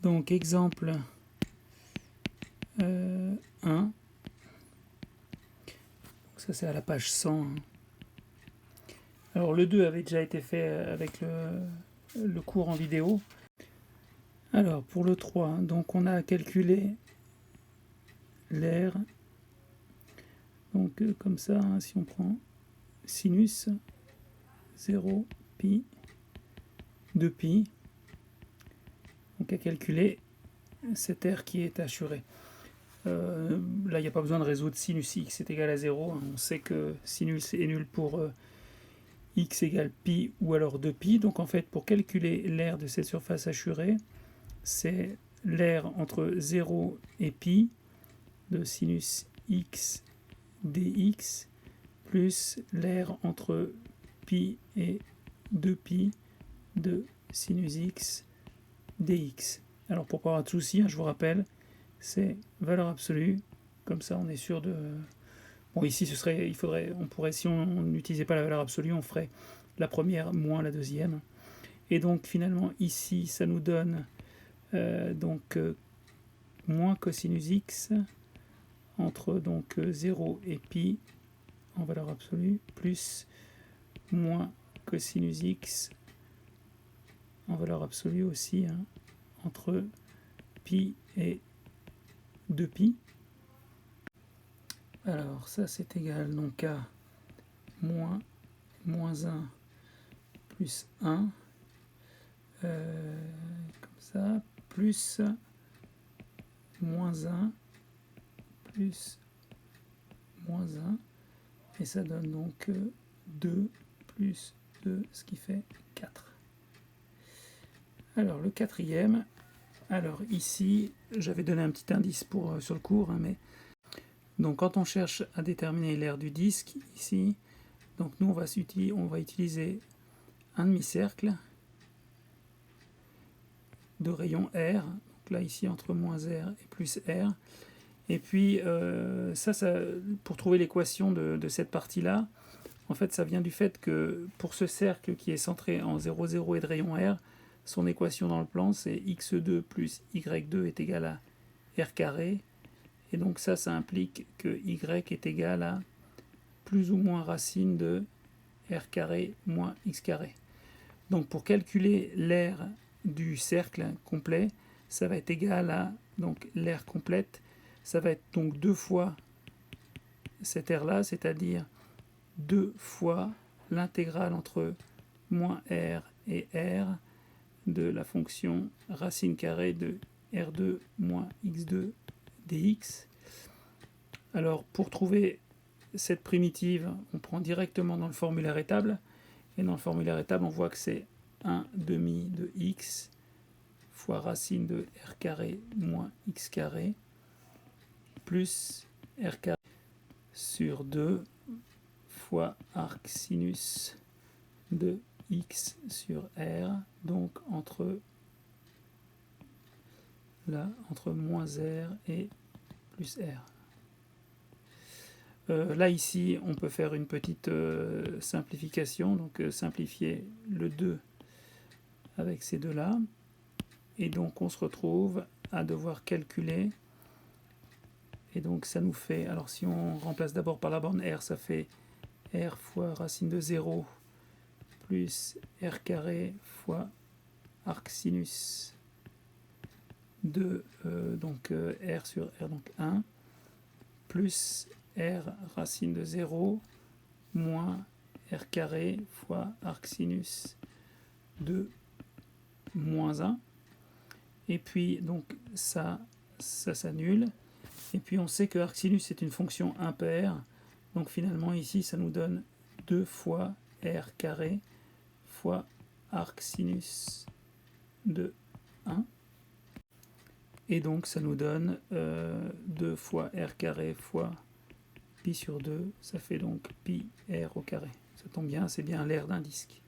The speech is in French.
Donc exemple 1. Donc ça c'est à la page 100. Alors le 2 avait déjà été fait avec le cours en vidéo. Alors pour le 3, donc on a calculé l'air. Donc comme ça, hein, si on prend sinus 0 pi 2 pi, donc à calculer cet air qui est assuré. Là, il n'y a pas besoin de résoudre sinus x est égal à 0. Hein. On sait que sinus est nul pour x égale pi ou alors 2pi. Donc en fait, pour calculer l'air de cette surface assurée, c'est l'air entre 0 et pi de sinus x dx plus l'air entre pi et 2pi de sinus x dx. Alors pour pas avoir de soucis, hein, je vous rappelle, c'est valeur absolue, comme ça on est sûr de... Bon ici on pourrait, si on n'utilisait pas la valeur absolue, on ferait la première moins la deuxième. Et donc finalement ici ça nous donne moins cosinus x entre donc 0 et pi en valeur absolue, plus moins cosinus x en valeur absolue aussi, hein, entre pi et 2pi. Alors ça c'est égal donc à moins 1 plus 1, comme ça, plus moins 1 plus moins 1, et ça donne donc 2 plus 2, ce qui fait 4. Alors le quatrième, alors ici j'avais donné un petit indice sur le cours, hein, mais donc quand on cherche à déterminer l'aire du disque ici, donc nous on va utiliser un demi-cercle de rayon R, donc là ici entre moins R et plus R, et puis ça pour trouver l'équation de cette partie-là, en fait ça vient du fait que pour ce cercle qui est centré en 0, 0 et de rayon R, son équation dans le plan c'est x2 plus y2 est égal à r carré, et donc ça implique que y est égal à plus ou moins racine de r carré moins x carré. Donc pour calculer l'aire du cercle complet, ça va être égal à donc l'aire complète, ça va être donc 2 fois cette aire-là, c'est-à-dire 2 fois l'intégrale entre moins r et r de la fonction racine carrée de r2 moins x2 dx. Alors pour trouver cette primitive, on prend directement dans le formulaire étable, et dans le formulaire étable on voit que c'est 1 demi de x fois racine de r carré moins x carré plus r carré sur 2 fois arc sinus de x sur r, donc entre moins r et plus r. Là ici on peut faire une petite simplification, donc simplifier le 2 avec ces deux là, et donc on se retrouve à devoir calculer, et donc ça nous fait, alors si on remplace d'abord par la borne r, ça fait r fois racine de 0 plus r carré fois arc sinus de donc r sur r, donc 1, plus r racine de 0 moins r carré fois arc sinus de moins 1. Et puis donc ça s'annule. Et puis on sait que arc sinus est une fonction impaire. Donc finalement ici ça nous donne 2 fois r carré fois arc sinus de 1. Et donc ça nous donne 2 fois r carré fois pi sur 2, ça fait donc pi r au carré. Ça tombe bien, c'est bien l'aire d'un disque.